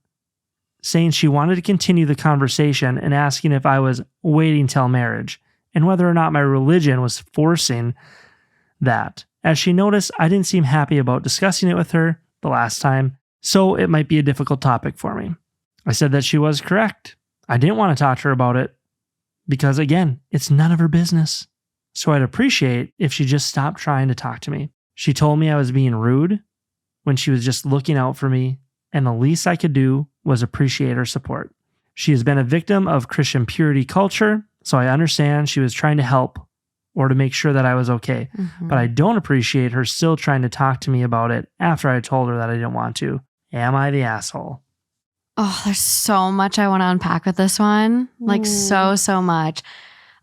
saying she wanted to continue the conversation and asking if I was waiting till marriage and whether or not my religion was forcing that. As she noticed, I didn't seem happy about discussing it with her the last time, so it might be a difficult topic for me. I said that she was correct. I didn't want to talk to her about it because, again, it's none of her business. So I'd appreciate if she just stopped trying to talk to me. She told me I was being rude when she was just looking out for me, and the least I could do was appreciate her support. She has been a victim of Christian purity culture, so I understand she was trying to help or to make sure that I was okay. But I don't appreciate her still trying to talk to me about it after I told her that I didn't want to. Am I the asshole? Oh, there's so much I want to unpack with this one. Like so much.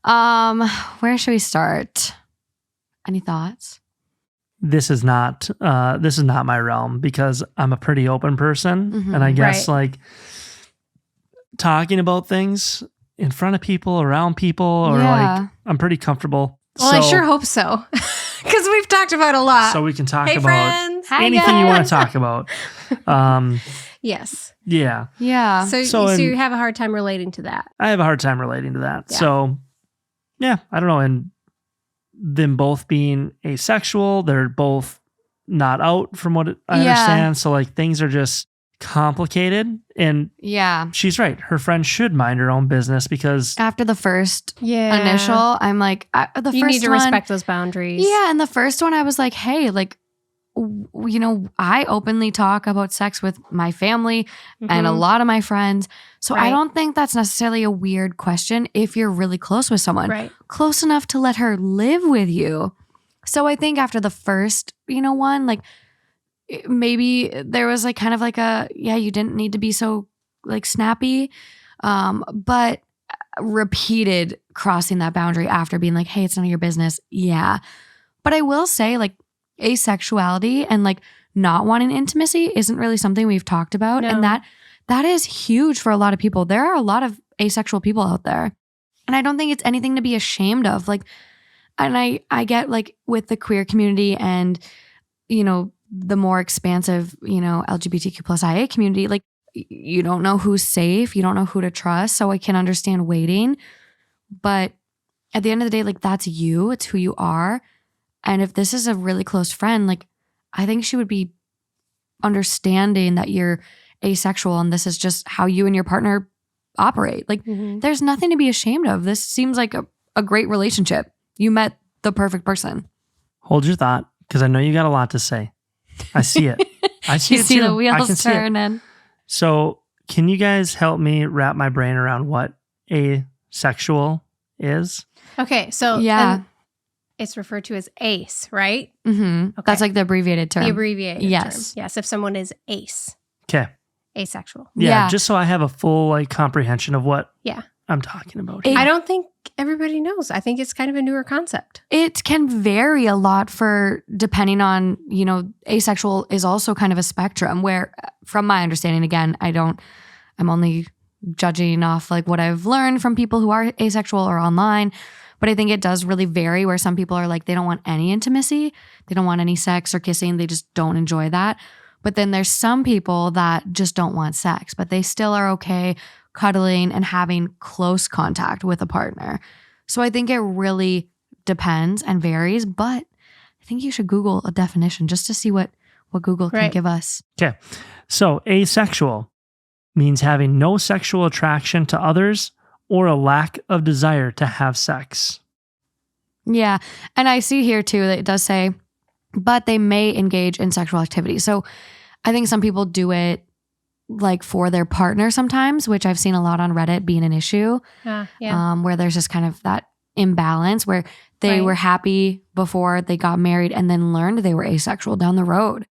Where should we start? Any thoughts? This is not my realm because I'm a pretty open person, and I guess like talking about things in front of people, around people, or like I'm pretty comfortable. Well, I sure hope so, because we've talked about a lot. So we can talk about friends. anything you want to talk about. Yes. Yeah. Yeah. So you have a hard time relating to that. I have a hard time relating to that. Yeah. So yeah, I don't know. And them both being asexual, they're both not out from what I understand. So like things are just complicated. And she's right. Her friend should mind her own business because after the first initial, I'm like, you need to respect those boundaries. Yeah. And the first one, I was like, hey, like, you know, I openly talk about sex with my family and a lot of my friends. So I don't think that's necessarily a weird question if you're really close with someone. Right. Close enough to let her live with you. So I think after the first, one, like maybe there was like kind of like you didn't need to be so like snappy. But repeated crossing that boundary after being like, hey, it's none of your business. Yeah. But I will say like, asexuality and like not wanting intimacy isn't really something we've talked about. No. And that is huge for a lot of people. There are a lot of asexual people out there. And I don't think it's anything to be ashamed of. Like, and I get like with the queer community and, the more expansive, LGBTQ plus IA community, like you don't know who's safe. You don't know who to trust. So I can understand waiting. But at the end of the day, like that's you. It's who you are. And if this is a really close friend, like I think she would be understanding that you're asexual and this is just how you and your partner operate. Like there's nothing to be ashamed of. This seems like a great relationship. You met the perfect person. Hold your thought because I know you got a lot to say. I see it. I see you it see too. The wheels turning. So can you guys help me wrap my brain around what asexual is? Okay. So it's referred to as ACE, right? Okay. That's like the abbreviated term. The abbreviated term. Yes. Yes, if someone is ACE. Okay. Asexual. Yeah, just so I have a full like comprehension of what I'm talking about. It- here. I don't think everybody knows. I think it's kind of a newer concept. It can vary a lot depending on, asexual is also kind of a spectrum where, from my understanding, again, I'm only judging off like what I've learned from people who are asexual or online. But I think it does really vary where some people are like, they don't want any intimacy. They don't want any sex or kissing. They just don't enjoy that. But then there's some people that just don't want sex, but they still are okay cuddling and having close contact with a partner. So I think it really depends and varies, but I think you should Google a definition just to see what Google can give us. Okay. So asexual means having no sexual attraction to others or a lack of desire to have sex. Yeah. And I see here too that it does say, but they may engage in sexual activity. So I think some people do it like for their partner sometimes, which I've seen a lot on Reddit being an issue, where there's just kind of that imbalance where they were happy before they got married and then learned they were asexual down the road.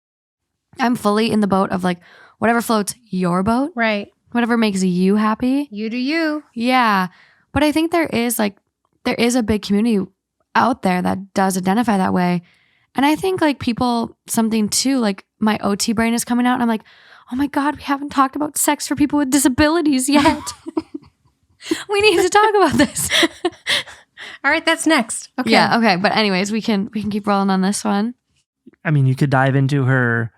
I'm fully in the boat of like, whatever floats your boat. Right. Whatever makes you happy. You do you. Yeah. But I think there is a big community out there that does identify that way. And I think like something too, like my OT brain is coming out and I'm like, oh my God, we haven't talked about sex for people with disabilities yet. We need to talk about this. All right, that's next. Okay. Yeah, okay. But anyways, we can keep rolling on this one. I mean, you could dive into her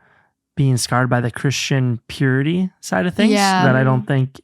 being scarred by the Christian purity side of things that I don't think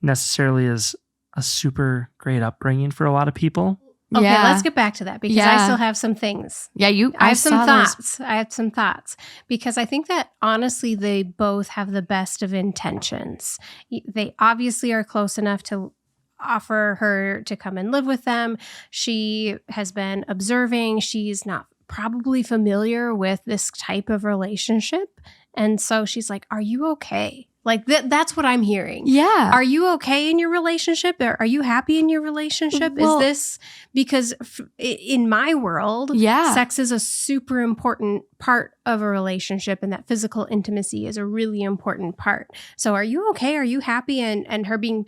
necessarily is a super great upbringing for a lot of people. Okay, Yeah. let's get back to that because I still have some things. Yeah, I have some thoughts. I have some thoughts because I think that honestly, they both have the best of intentions. They obviously are close enough to offer her to come and live with them. She has been observing. She's not probably familiar with this type of relationship. And so she's like, are you okay? Like that's what I'm hearing. Yeah. Are you okay in your relationship? Are you happy in your relationship? Well, is this because in my world, sex is a super important part of a relationship and that physical intimacy is a really important part. So are you okay? Are you happy? And her being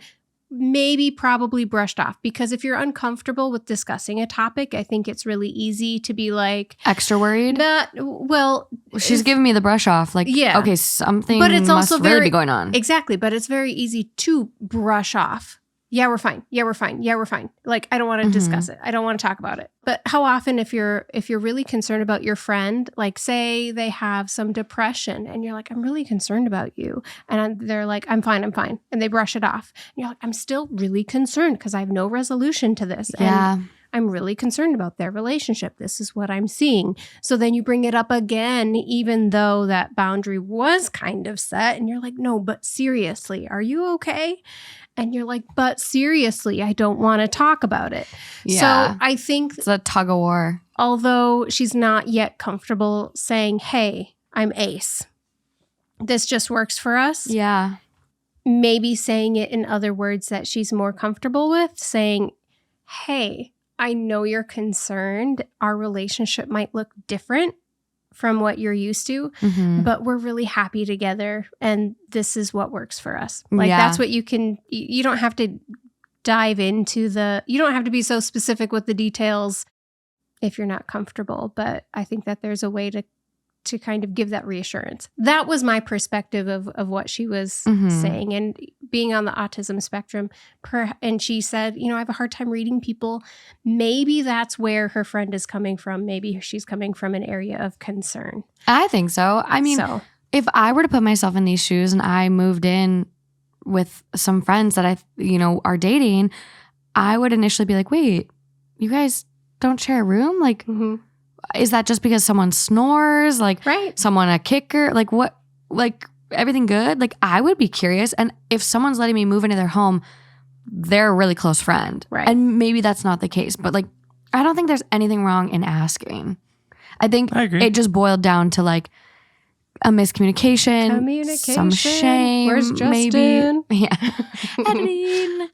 maybe probably brushed off because if you're uncomfortable with discussing a topic, I think it's really easy to be like extra worried. She's giving me the brush off. Like, okay, something but it's must also really be going on. Exactly, but it's very easy to brush off. Yeah, we're fine. Yeah, we're fine. Yeah, we're fine. Like, I don't want to discuss it. I don't want to talk about it. But how often if you're really concerned about your friend, like say they have some depression and you're like, I'm really concerned about you. And they're like, I'm fine. And they brush it off. And you're like, I'm still really concerned because I have no resolution to this. Yeah. And I'm really concerned about their relationship. This is what I'm seeing. So then you bring it up again, even though that boundary was kind of set. And you're like, no, but seriously, are you okay? And you're like, but seriously, I don't want to talk about it. Yeah. So I think it's a tug of war. Although she's not yet comfortable saying, hey, I'm ace. This just works for us. Yeah. Maybe saying it in other words that she's more comfortable with, saying, hey, I know you're concerned. Our relationship might look different from what you're used to, but we're really happy together and this is what works for us. Like that's what you don't have to dive into you don't have to be so specific with the details if you're not comfortable, but I think that there's a way to kind of give that reassurance. That was my perspective of what she was saying. And being on the autism spectrum, and she said, I have a hard time reading people. Maybe that's where her friend is coming from. Maybe she's coming from an area of concern. I think so. I mean, if I were to put myself in these shoes and I moved in with some friends that are dating, I would initially be like, wait, you guys don't share a room? Like, is that just because someone snores? Like, someone a kicker? Like, what? Like, everything good? Like, I would be curious. And if someone's letting me move into their home, they're a really close friend. Right. And maybe that's not the case. But, like, I don't think there's anything wrong in asking. I think it just boiled down to, like, a miscommunication, some shame. Where's Justin? Maybe. Yeah. Editing.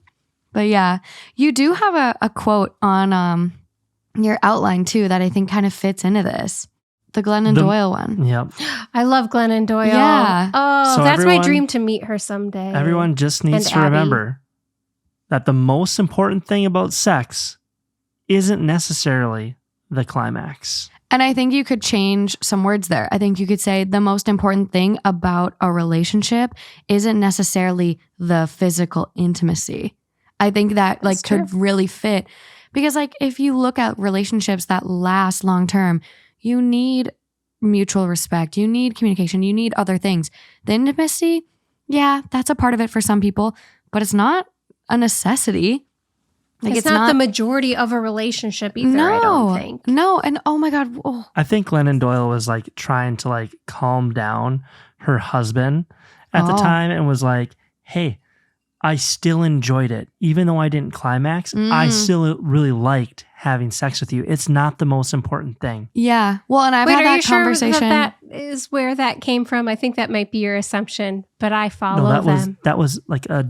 But, yeah. You do have a quote on your outline too that I think kind of fits into this. The Glennon Doyle one. Yep. I love Glennon Doyle. Yeah. Oh, so that's my dream to meet her someday. Everyone just needs to remember that the most important thing about sex isn't necessarily the climax. And I think you could change some words there. I think you could say the most important thing about a relationship isn't necessarily the physical intimacy. I think that like could really fit, because like if you look at relationships that last long term, you need mutual respect, you need communication, you need other things. The intimacy, yeah, that's a part of it for some people, but it's not a necessity. Like it's not the majority of a relationship either, I don't think. No, and oh my God. Oh. I think Glennon Doyle was like trying to like calm down her husband at the time and was like, hey, I still enjoyed it. Even though I didn't climax, I still really liked having sex with you. It's not the most important thing. Yeah. Well, and I've had that conversation. Sure that is where that came from? I think that might be your assumption, but I follow them. That was like a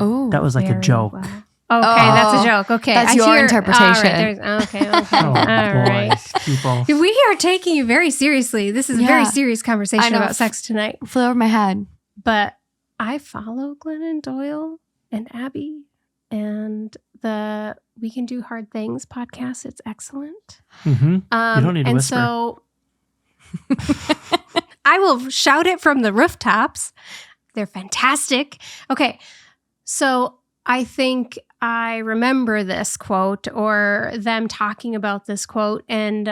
joke. Well. Okay, that's a joke. Okay, that's your interpretation. Okay. Oh, all right. People. We are taking you very seriously. This is a very serious conversation about sex tonight. Flew over my head. But I follow Glennon Doyle and Abby and the We Can Do Hard Things podcast. It's excellent. Mm-hmm. You don't need to whisper. So I will shout it from the rooftops. They're fantastic. Okay, so I think I remember this quote or them talking about this quote, and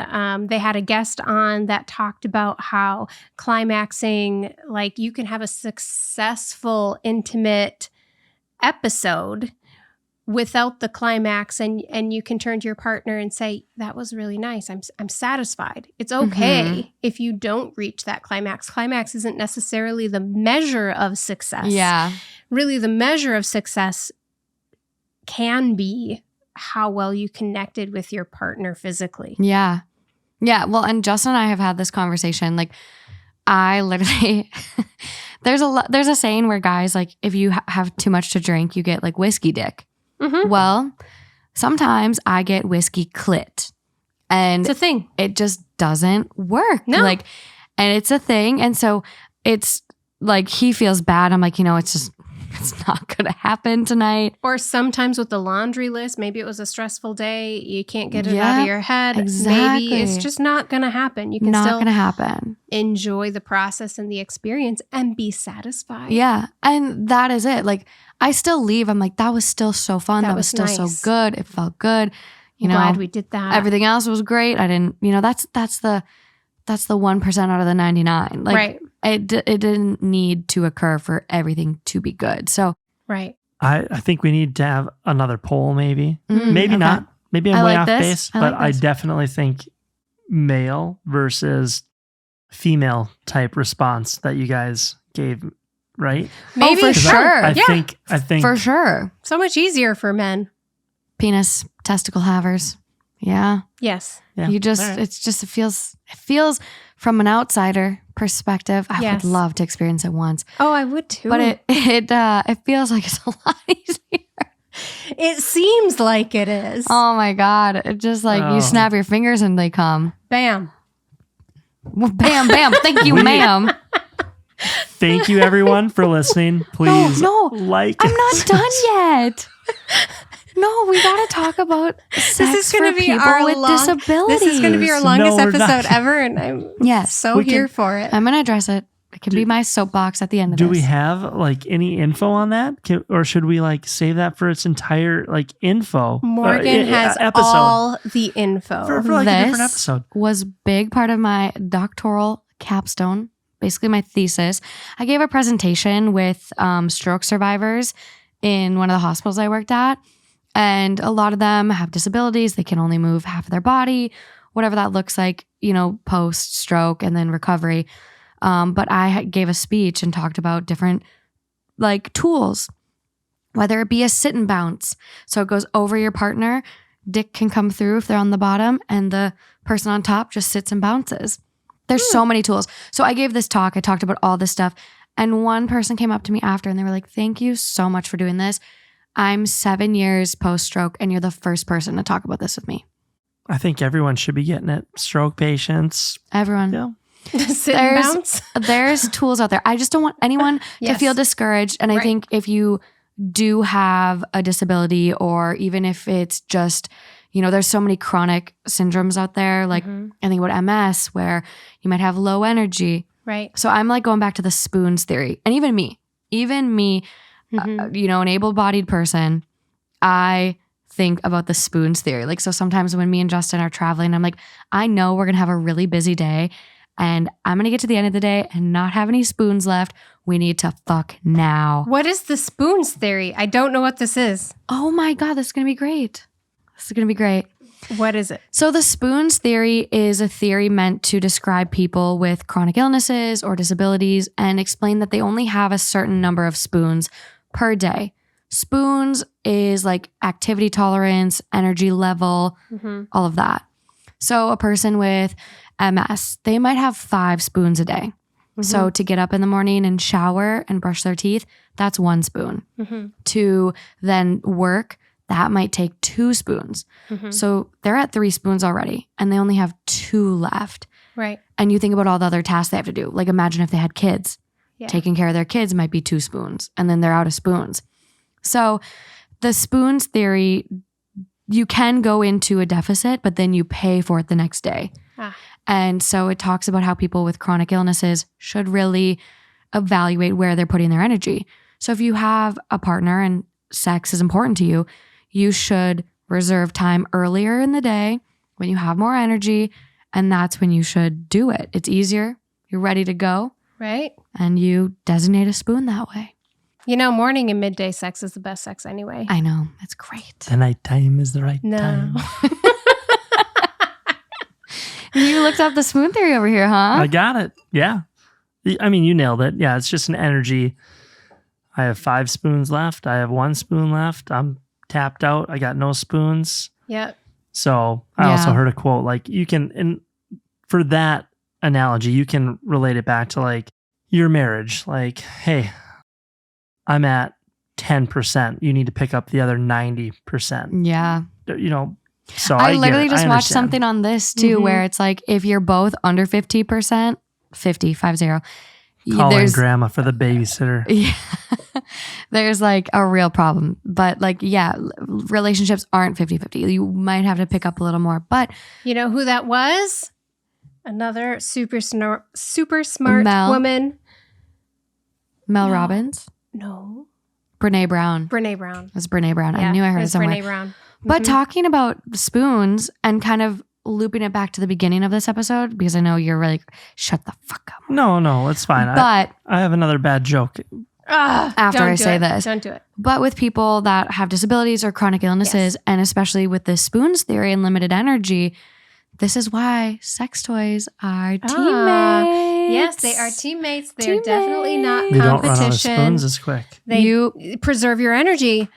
they had a guest on that talked about how climaxing, like you can have a successful, intimate episode without the climax, and you can turn to your partner and say, that was really nice. I'm satisfied. It's okay if you don't reach that climax. Climax isn't necessarily the measure of success. Yeah. Really, the measure of success can be how well you connected with your partner physically. Yeah. Yeah. Well, and Justin and I have had this conversation. Like, I literally, there's a saying where guys, like, if you have too much to drink, you get like whiskey dick. Mm-hmm. Well, sometimes I get whiskey clit. And it's a thing. It just doesn't work. No. Like, and it's a thing. And so it's like, he feels bad. I'm like, it's not going to happen tonight. Or sometimes with the laundry list, maybe it was a stressful day. You can't get it out of your head. Exactly. Maybe it's just not going to happen. You can still enjoy the process and the experience and be satisfied. Yeah. And that is it. Like, I still leave. I'm like, that was still so fun. That was still so good. It felt good. Glad we did that. Everything else was great. I didn't, that's the 1% out of the 99. Like, right. It didn't need to occur for everything to be good. So, right. I think we need to have another poll, maybe. Mm, maybe not. Maybe I'm way off base, but I definitely think male versus female type response that you guys gave, right? Maybe. For sure. I think for sure. So much easier for men. Penis, testicle havers. Yeah. Yes. Yeah. It feels from an outsider perspective. I would love to experience it once. Oh, I would too. But it feels like it's a lot easier. It seems like it is. Oh my God. It just like you snap your fingers and they come. Bam. Well, bam, bam. Thank you, ma'am. Thank you everyone for listening. Please I'm not done yet. No, we got to talk about sex for people with disabilities. This is going to be our longest episode ever, and I'm so here for it. I'm going to address it. It can be my soapbox at the end of this. Do we have like any info on that? or should we like save that for its entire like info? Morgan has episode. All the info. For like a different episode. Was big part of my doctoral capstone, basically my thesis. I gave a presentation with stroke survivors in one of the hospitals I worked at. And a lot of them have disabilities. They can only move half of their body, whatever that looks like, post-stroke and then recovery. But I gave a speech and talked about different like tools, whether it be a sit and bounce. So it goes over your partner. Dick can come through if they're on the bottom and the person on top just sits and bounces. There's so many tools. So I gave this talk. I talked about all this stuff. And one person came up to me after and they were like, thank you so much for doing this. I'm 7 years post-stroke, and you're the first person to talk about this with me. I think everyone should be getting it. Stroke patients. Everyone. Yeah. Sit and bounce. There's tools out there. I just don't want anyone to feel discouraged. And I think if you do have a disability, or even if it's just, there's so many chronic syndromes out there. Like I think about MS, where you might have low energy. Right. So I'm like going back to the spoons theory. And even me, an able-bodied person, I think about the spoons theory. Like, so sometimes when me and Justin are traveling, I'm like, I know we're going to have a really busy day and I'm going to get to the end of the day and not have any spoons left. We need to fuck now. What is the spoons theory? I don't know what this is. Oh my God, this is going to be great. This is going to be great. What is it? So the spoons theory is a theory meant to describe people with chronic illnesses or disabilities and explain that they only have a certain number of spoons per day. Spoons is like activity tolerance, energy level, all of that. So a person with MS, they might have 5 spoons a day. So to get up in the morning and shower and brush their teeth, that's 1 spoon. To then work, that might take 2 spoons. So they're at 3 spoons already and they only have 2 left. Right. And you think about all the other tasks they have to do. Like imagine if they had kids. Yeah. Taking care of their kids might be 2 spoons and then they're out of spoons. So the spoons theory, you can go into a deficit, but then you pay for it the next day. And so it talks about how people with chronic illnesses should really evaluate where they're putting their energy. So if you have a partner and sex is important to you, you should reserve time earlier in the day when you have more energy, and that's when you should do it. It's easier. You're ready to go. Right. And you designate a spoon that way. Morning and midday sex is the best sex anyway. I know. It's great. The nighttime is the right time. You looked up the spoon theory over here, huh? I got it. Yeah. I mean, you nailed it. Yeah, it's just an energy. I have 5 spoons left. I have 1 spoon left. I'm tapped out. I got no spoons. Yep. So I also heard a quote, like you can, and for that analogy, you can relate it back to like your marriage. Like, hey, I'm at 10%. You need to pick up the other 90%. Yeah. So I literally get it. just I watched understand. something on this too, where it's like if you're both under 50%, 50, Calling grandma for the babysitter. Yeah, there's like a real problem. But like, yeah, relationships aren't 50-50. You might have to pick up a little more. But you know who that was? Another super smart woman. Mel Robbins? No. Brene Brown. Brene Brown. It was Brene Brown. Yeah, I knew I heard it it's somewhere. Brene Brown. But talking about spoons and kind of looping it back to the beginning of this episode, because I know you're really, shut the fuck up. No, it's fine. But I have another bad joke. after I say this. Don't do it. But with people that have disabilities or chronic illnesses, and especially with the spoons theory and limited energy, this is why sex toys are teammates. Yes, they are teammates. They're definitely not You don't competition. run out of spoons as quick. They preserve your energy.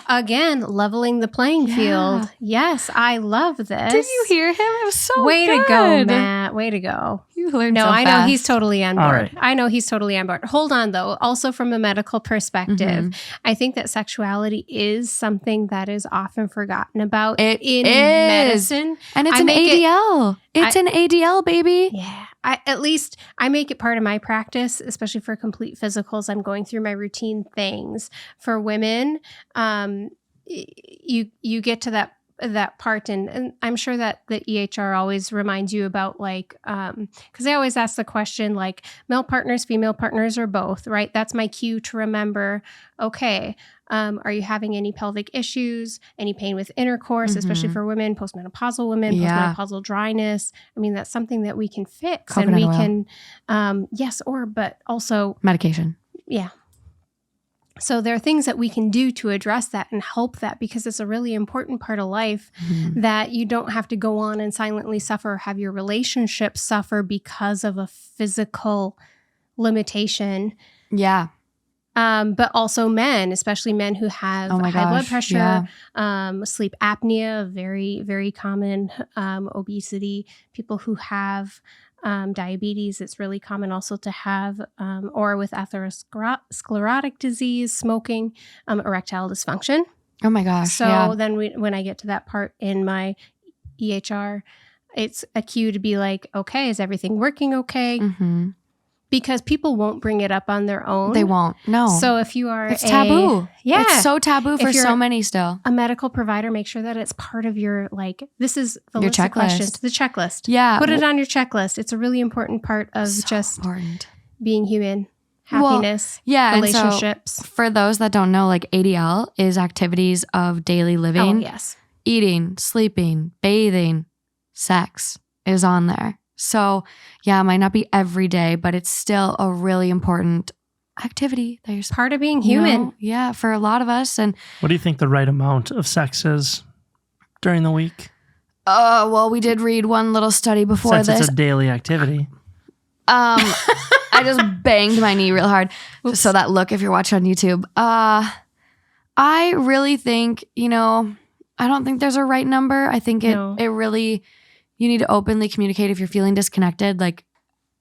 Again, leveling the playing field. Yes, I love this. Did you hear him? It was so Way good. to go, Matt. Way to go. You learned No, so I know fast. he's totally on board. All right. I know he's totally on board. Hold on, though. Also, from a medical perspective, I think that sexuality is something that is often forgotten about It in is. medicine. And it's I an make it- ADL. It's an ADL, baby. Yeah. At least I make it part of my practice, especially for complete physicals. I'm going through my routine things. For women, you get to that part, and I'm sure that the EHR always reminds you about like, because they always ask the question like male partners, female partners, or both, right? That's my cue to remember, okay, are you having any pelvic issues, any pain with intercourse, especially for women, postmenopausal women, postmenopausal dryness? I mean, that's something that we can fix. Coconut and we oil. can, but also, Medication. yeah. So there are things that we can do to address that and help that, because it's a really important part of life that you don't have to go on and silently suffer or have your relationship suffer because of a physical limitation. Yeah. But also men, especially men who have high blood pressure, sleep apnea, very, very common, obesity, people who have diabetes. It's really common also to have, or with atherosclerotic disease, smoking, erectile dysfunction. Oh my gosh. So then when I get to that part in my EHR, it's a cue to be like, okay, is everything working okay? because people won't bring it up on their own. They won't. No. So if you are it's taboo. Yeah. It's so taboo for If you're so many still. a medical provider, make sure that it's part of your, like, this is the Your list of questions, checklist. the checklist. Yeah. Put it on your checklist. It's a really important part of So just important. being human, Well, happiness, Yeah. And so relationships. for those that don't know, like ADL is activities of daily living. Oh, yes. Eating, sleeping, bathing, sex is on there. So yeah, it might not be every day, but it's still a really important activity that you're Part of being you know, human. yeah, for a lot of us. And What do you think the right amount of sex is during the week? well, we did read one little study before Since this. it's a daily activity. I just banged my knee real hard. Oops. So that look if you're watching on YouTube. I really think, I don't think there's a right number. I think it really, you need to openly communicate if you're feeling disconnected. Like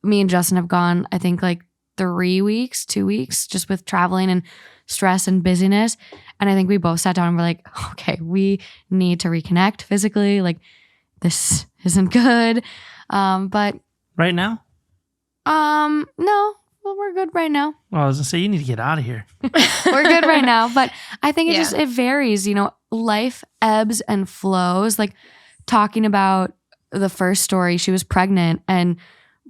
me and Justin have gone, I think like 2 weeks, just with traveling and stress and busyness. And I think we both sat down and were like, okay, we need to reconnect physically. Like this isn't good. But Right now? no, well, we're good right now. Well, I was going to say, you need to get out of here. We're good right now. But I think it Yeah. it varies. Life ebbs and flows. Like talking about the first story, she was pregnant and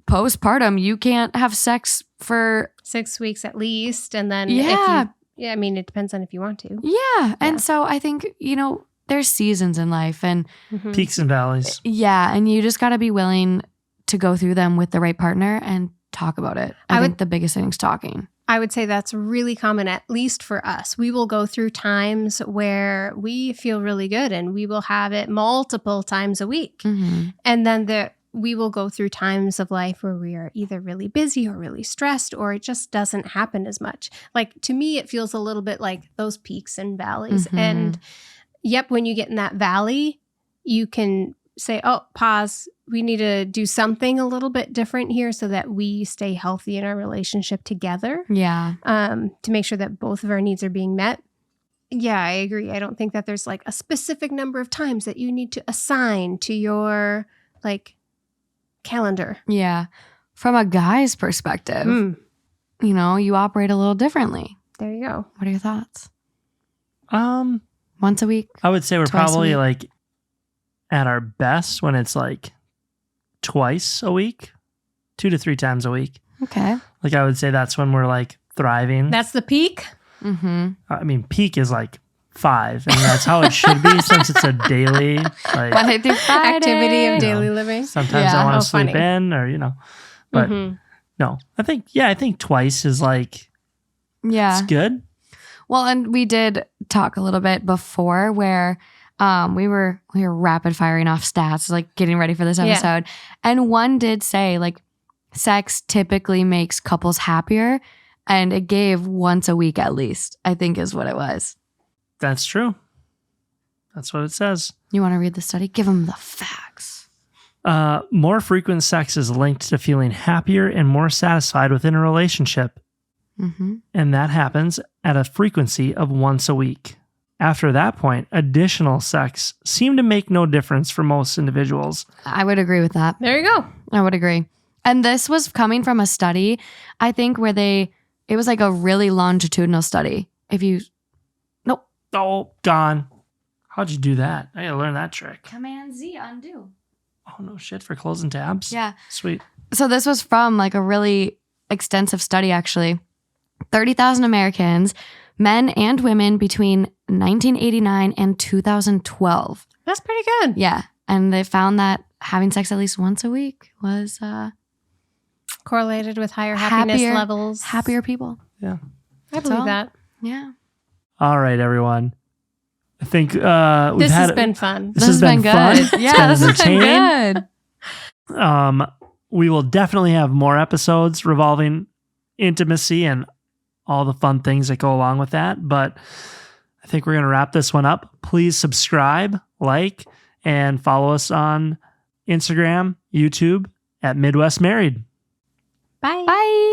postpartum, you can't have sex for 6 weeks at least. And then Yeah. I mean, it depends on if you want to. Yeah. And Yeah. so I think, there's seasons in life and Mhm. Peaks and valleys. yeah, and you just got to be willing to go through them with the right partner and talk about it. I think the biggest thing is talking. I would say that's really common, at least for us. We will go through times where we feel really good and we will have it multiple times a week. Mm-hmm. And then we will go through times of life where we are either really busy or really stressed, or it just doesn't happen as much. Like to me, it feels a little bit like those peaks and valleys. Mhm. And yep, when you get in that valley, you can say, oh, pause. We need to do something a little bit different here so that we stay healthy in our relationship together, Yeah. to make sure that both of our needs are being met. Yeah, I agree. I don't think that there's like a specific number of times that you need to assign to your like calendar. Yeah. From a guy's perspective, you operate a little differently. There you go. What are your thoughts? Um, Once a week? I would say we're Twice a probably week. like at our best when it's like twice a week, 2 to 3 times a week. Okay. Like I would say that's when we're like thriving. That's the peak. Mm-hmm. I mean, peak is like 5, and that's how it should be since it's a daily like. Monday through Friday. Activity of You daily know, living. Sometimes Yeah. I want Oh, to sleep funny. in, or but Mhm. no, I think twice is like Yeah. it's good. Well, and we did talk a little bit before where we were rapid firing off stats, like getting ready for this Yeah. episode. And one did say like sex typically makes couples happier, and it gave once a week at least, I think is what it was. That's true. That's what it says. You want to read the study? Give them the facts. More frequent sex is linked to feeling happier and more satisfied within a relationship, Mm-hmm. and that happens at a frequency of once a week. After that point, additional sex seemed to make no difference for most individuals. I would agree with that. There you go. I would agree. And this was coming from a study, I think, where it was like a really longitudinal study. Oh, gone. How'd you do that? I gotta learn that trick. Command Z, undo. Oh, no shit for closing tabs? Yeah. Sweet. So this was from like a really extensive study, actually. 30,000 Americans, men and women between 1989 and 2012. That's pretty good. Yeah. And they found that having sex at least once a week was Correlated with higher happiness Happier- levels. happier people. Yeah. I believe all. that. Yeah. All right, everyone. I think we've This had has been fun. This has been fun. good. Yeah, It's this been has been good. We will definitely have more episodes revolving intimacy and all the fun things that go along with that. But I think we're going to wrap this one up. Please subscribe, like, and follow us on Instagram, YouTube at Midwest Married. Bye. Bye.